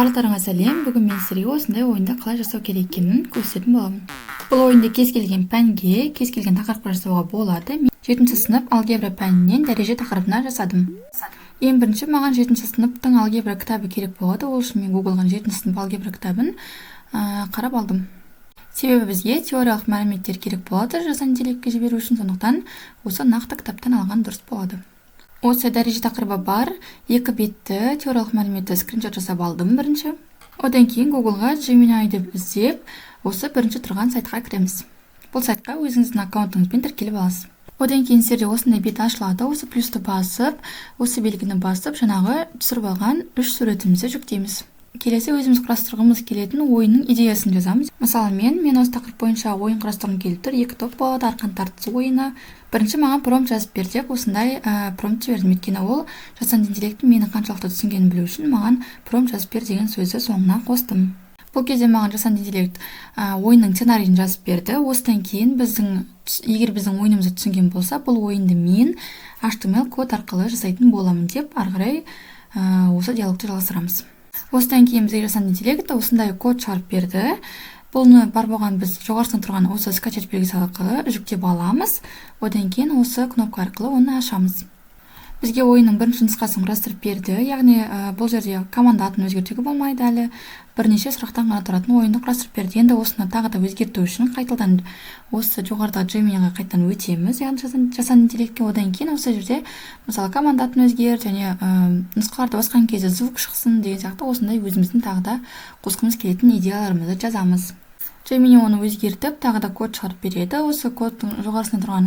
Барлықтарыңа сәлем. Бүгін мен сіздерге осындай ойынды қалай жасау керек екенін көрсететін боламын. Бұл ойынды кез келген пәнге, кез келген тақырыпқа жасауға болады. Мен 7 сынып алгебра пәнінен дәреже тақырыбына жасадым. Ең бірінші маған 7 сыныптың алгебра кітабы керек болады. Ол үшін мен Google'дан 7 сынып алгебра кітабын қарап алдым. Себебі бізге теориялық мәліметтер керек болады жасанды интеллектке жіберу үшін, сондықтан осы нақты кітаптан алған дұрыс болады. Осы дәреже тақырыбы бар 2 бетті теориялық мәліметті скриншот жасап алдым бірінші. Одан кейін Google'ға Gemini деп іздеп, осы бірінші тұрған сайтқа кіреміз. Бұл сайтқа өзіңіздің аккаунтыңызбен тіркеліп аласыз. Одан кейін сіздерде осындай бет ашылады. Осы плюсті басып, осы белгіні басып, жаңағы түсіріп алған 3 суретімізді жүктейміз. Келесі өзіміз құрастырғымыз келетін ойынның идеясын жазамыз. Мысалы мен осы тақырып бойынша ойын құрастырғым келіп тұр. 2 топ болады, арқан тартысы ойыны. Бірінші маған промпт жазып бер деп осындай промпт жібердім. Өйткені ол жасанды интеллекттің мені қаншалықты түсінгенін білу үшін маған промпт жазып бер деген сөзді соңына қостым. Бұл кезде маған жасанды интеллект ойынның сценарийін жазып берді. Осыдан кейін егер біздің ойынымызды түсінген болса, бұл ойынды мен HTML код арқылы жасайтын боламын деп ары қарай осы диалогты жалғастырамыз. Осыдан кейін бізге жасанды интеллект осындай код шығарып берді. Бұны бар болған біз жоғарысынан тұрған осы скачать белгісі арқылы жүктеп аламыз. Одан кейін осы кнопка арқылы оны ашамыз. Бізге ойынның бірінші нұсқасын құрастырып берді. Яғни бұл жерде команда атын өзгертуге болмайды әлі. Бірнеше сұрақтан ғана тұратын ойынды құрастырып берді. Енді осыны тағы да өзгерту үшін қайтадан осы жоғарыдағы Gemini'ға қайтадан өтеміз. Яғни жасанды интеллектке. Одан кейін осы жерде мысалы команда атын өзгерт және нұсқаларды басқан кезде звук шықсын деген сияқты осындай өзіміздің тағы да қосқымыз келетін идеяларымызды жазамыз. Gemini оны өзгертіп, тағы да код шығарып береді. Осы кодтың жоғарысында тұрған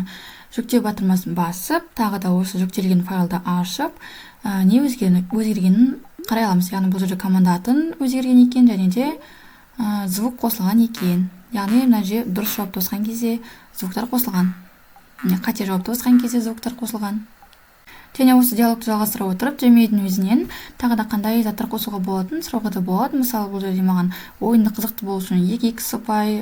жүктеу батырмасын басып, тағы да осы жүктелген файлды ашып, не өзгергенін қарай аламыз. Яғни бұл жерде команда атын өзгерген екен және де звук қосылған екен. Яғни мына жерде дұрыс жауапты қосқан кезде звуктар қосылған. Қате жауапты қосқан кезде звуктар қосылған. Және осы диалогты жалғастыра отырып, Gemini'дің өзінен тағы да қандай заттар қосуға болатынын сұрауға да болады. Мысалы, бұл жерде маған ойынды қызықты болу үшін 2x ұпай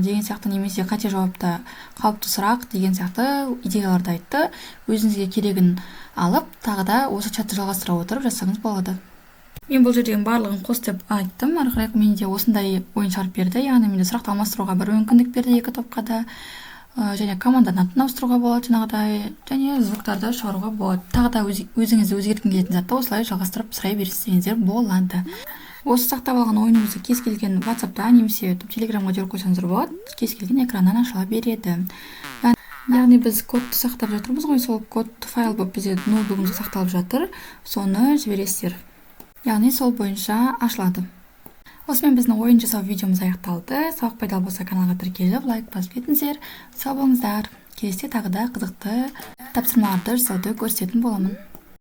деген сияқты немесе қате жауапты қауіпті сұрақ деген сияқты идеяларды айтты. Өзіңізге керегін алып, тағы да осы чатты жалғастыра отырып жасаңыз болады. Мен бұл жерден барлығын қос деп айттым. Ары қарай менде осындай ойын шығарып берді. Яғни менде сұрақты алмастыруға бір мүмкіндік берді 2 топқа да. Және команданың атын ауыстыруға болады жаңағыдай, және звуктарды шығаруға болады. Тағы да өзіңізді өзгерткің келетін затты осылай жалғастырып сұрай берсеңіздер болады. Осы сақтап алған ойыныңызды кез келген WhatsApp-та немесе Telegram-ға жіберіп қойсаңыздар болады, кез келген экраннан ашыла береді. Яғни біз кодты сақтап жатырмыз ғой, сол код файл болып бізде ноутбугымызда сақталып жатыр, соны жібересіздер. Яғни сол бойынша ашылады. Осымен біздің ойын жасау видеомыз аяқталды. Сабақ пайдалы болса каналға тіркеліп, лайк басып кетіңіздер. Сау болыңыздар. Келесіде тағы да қызықты тапсырмаларды жасауды көрсететін боламын.